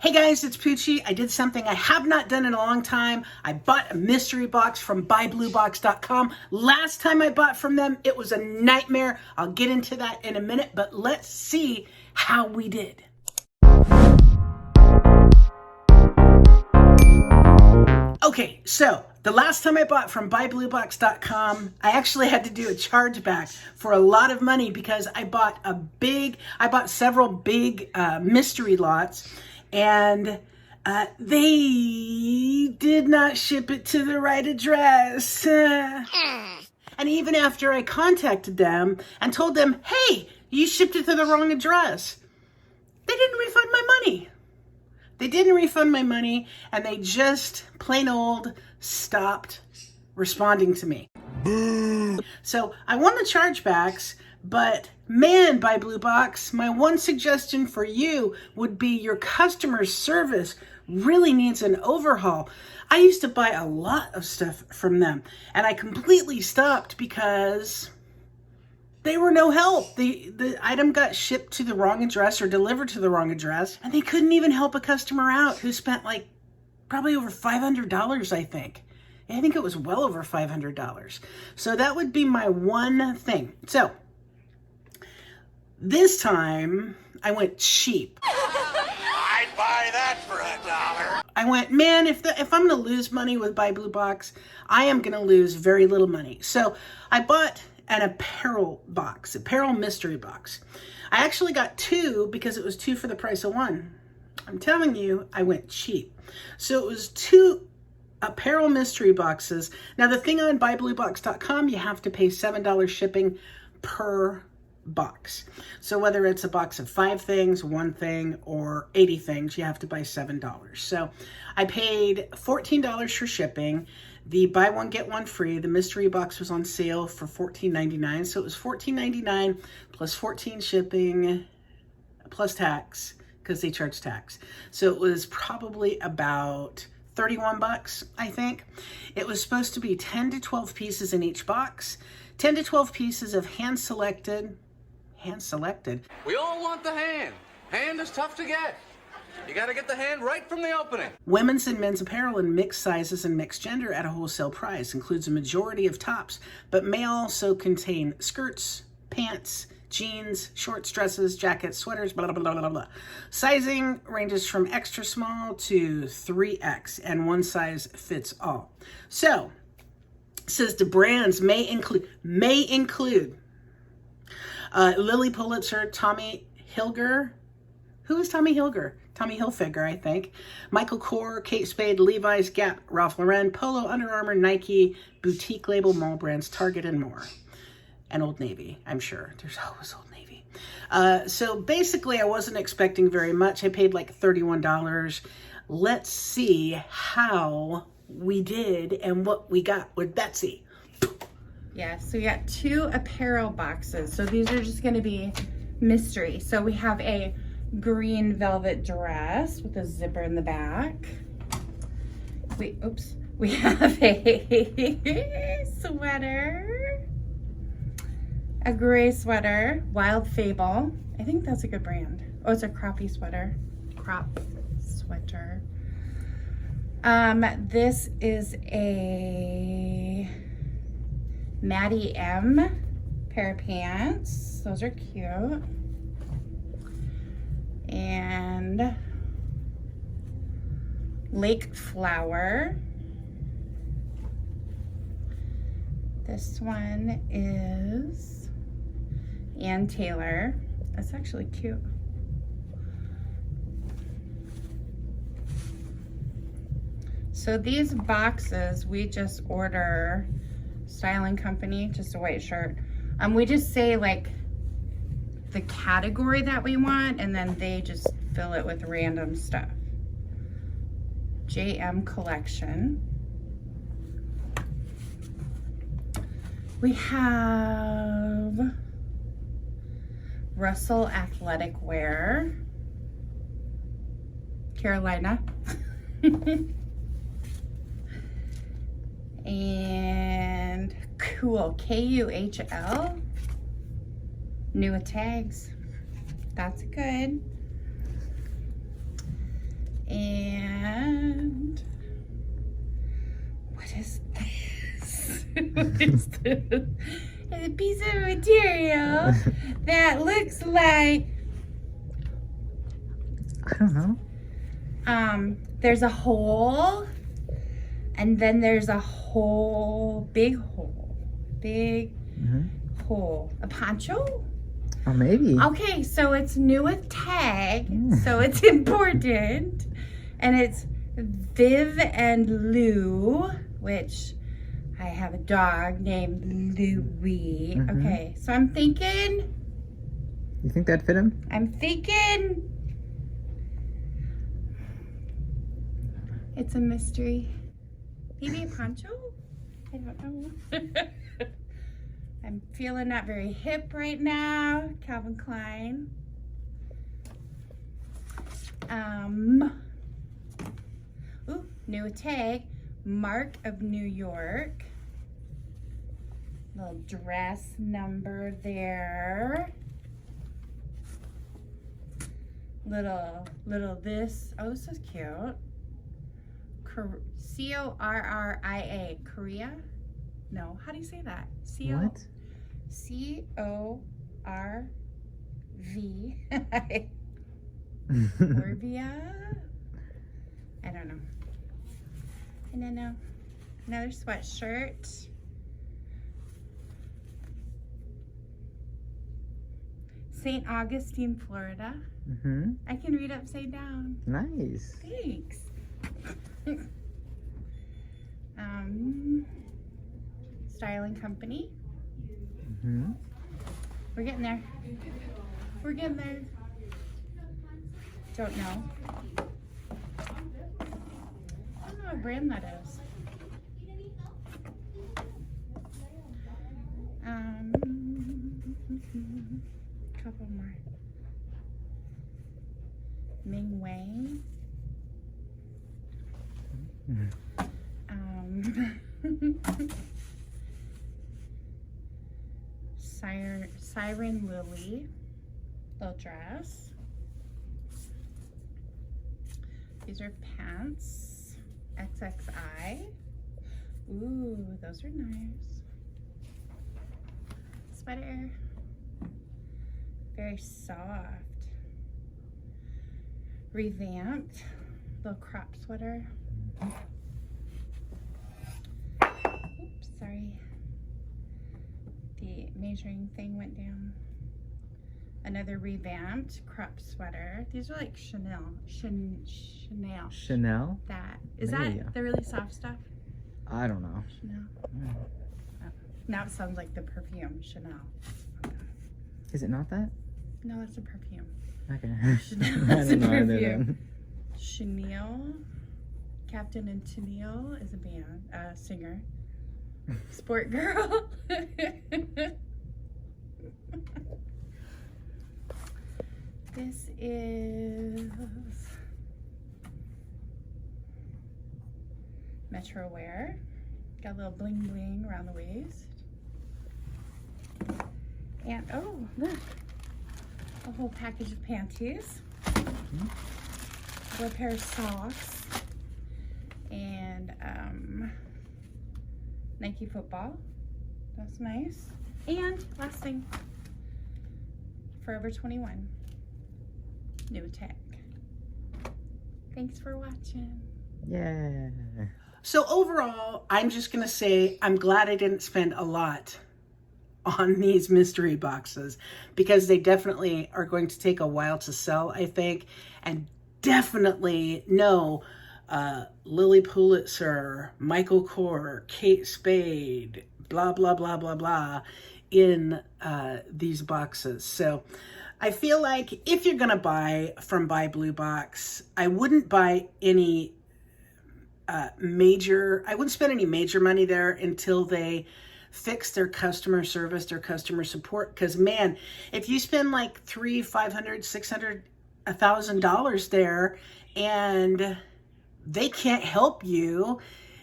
Hey guys, it's Poochie. I did something I have not done in a long time. I bought a mystery box from buybluebox.com. Last time I bought from them, it was a nightmare. I'll get into that in a minute, but let's see how we did. Okay, so the last time I bought from buybluebox.com, I actually had to do a chargeback for a lot of money because I bought several big mystery lots, and they did not ship it to the right address. And even after I contacted them and told them, hey, you shipped it to the wrong address, they didn't refund my money. They didn't refund my money, and they just plain old stopped responding to me. So I want the chargebacks, but man, Buy Blue Box, my one suggestion for you would be your customer service really needs an overhaul. I used to buy a lot of stuff from them, and I completely stopped because they were no help. The item got shipped to the wrong address or delivered to the wrong address, and they couldn't even help a customer out who spent like probably over $500, I think. I think it was well over $500. So that would be my one thing. So this time I went cheap. I'd buy that for $1. I went, man, if I'm going to lose money with Buy Blue Box, I am going to lose very little money. So I bought an apparel mystery box. I actually got two because it was 2 for the price of 1. I'm telling you, I went cheap. So it was 2 apparel mystery boxes. Now the thing on buybluebox.com, you have to pay $7 shipping per box. So whether it's a box of 5 things, 1 thing, or 80 things, you have to buy $7. So I paid $14 for shipping. The buy one, get one free, the mystery box was on sale for $14.99. So it was $14.99 plus $14 shipping plus tax, because they charge tax. So it was probably about 31 bucks, I think. It was supposed to be 10 to 12 pieces in each box, 10 to 12 pieces of hand-selected. We all want the hand. Hand is tough to get. You got to get the hand right from the opening. Women's and men's apparel in mixed sizes and mixed gender at a wholesale price. Includes a majority of tops, but may also contain skirts, pants, jeans, shorts, dresses, jackets, sweaters, blah, blah, blah, blah, blah. Sizing ranges from extra small to 3X, and one size fits all. So, it says the brands may include Lily Pulitzer, Tommy Hilfiger. Who is Tommy Hilfiger? Tommy Hilfiger, I think. Michael Kors, Kate Spade, Levi's, Gap, Ralph Lauren, Polo, Under Armour, Nike, boutique label, mall brands, Target, and more. And Old Navy, I'm sure. There's always Old Navy. So basically, I wasn't expecting very much. I paid like $31. Let's see how we did and what we got with Betsy. Yeah, so we got 2 apparel boxes. So these are just going to be mystery. So we have a green velvet dress with a zipper in the back. We have a sweater, a gray sweater, Wild Fable. I think that's a good brand. Oh, it's a croppy sweater. Crop sweater. This is a Maddie M pair of pants. Those are cute. And Lake Flower. This one is Ann Taylor. That's actually cute. So these boxes, we just order Styling Company, just a white shirt. We just say like the category that we want, and then they just fill it with random stuff. JM Collection. We have Russell Athletic Wear, Carolina. And Cool, Kuhl, new with tags. That's good. What is this? It's a piece of material that looks like, I don't know. there's a hole, and then there's a hole, big hole, hole. A poncho? Oh, maybe. Okay, so it's new with tag, so it's important. And it's Viv and Lou, which I have a dog named Louie. Okay, so I'm thinking. You think that'd fit him? I'm thinking. It's a mystery. Maybe a poncho? I don't know. I'm feeling not very hip right now. Calvin Klein. Ooh, new tag. Mark of New York. Little dress number there. Little this. Oh, this is cute. C-O-R-R-I-A. Korea? No, how do you say that? What? C-O-R-V. Orvia? I don't know. Another sweatshirt. St. Augustine, Florida. I can read upside down. Nice. Thanks. Styling company. We're getting there. We're getting there. Don't know. I don't know what brand that is. Couple more. Ming Wang. Siren Lily, little dress. These are pants, XXI. Ooh, those are nice. Sweater, very soft. Revamped, little crop sweater. Oops, sorry. The measuring thing went down. Another revamped crop sweater. These are like Chanel. Chanel? That. Is Maybe. that the really soft stuff? I don't know. Chanel. Oh. Now it sounds like the perfume, Chanel. Is it not that? No, it's a perfume. Okay. Chanel I is a don't know either perfume. then. Chanel. Captain and Tennille is a band, singer. Sport girl. This is Metro Wear. Got a little bling bling around the waist. And oh, look, a whole package of panties. A pair of socks. And Nike football. That's nice. And last thing, Forever 21. New tech. Thanks for watching. Yeah. So overall, I'm just going to say I'm glad I didn't spend a lot on these mystery boxes because they definitely are going to take a while to sell, I think. And definitely no Lily Pulitzer, Michael Kors, Kate Spade, blah, blah, blah, blah, blah in these boxes. So I feel like if you're going to buy from Buy Blue Box, I wouldn't buy any I wouldn't spend any major money there until they fix their customer service, their customer support. Because man, if you spend like $300, $500, $600, $1,000 there and they can't help you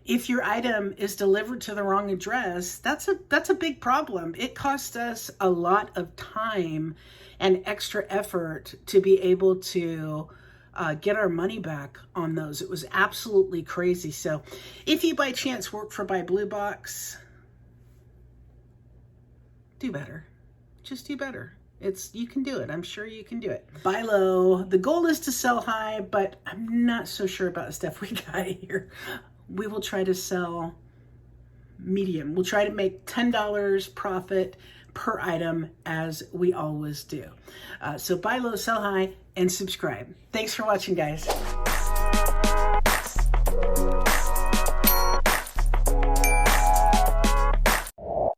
if your item is delivered to the wrong address, that's a big problem. It costs us a lot of time and extra effort to be able to get our money back on those. It was absolutely crazy. So if you by chance work for Buy Blue Box, do better. Just do better. You can do it. I'm sure you can do it. Buy low. The goal is to sell high, but I'm not so sure about the stuff we got here. We will try to sell medium. We'll try to make $10 profit per item as we always do. So buy low, sell high, and subscribe. Thanks for watching, guys.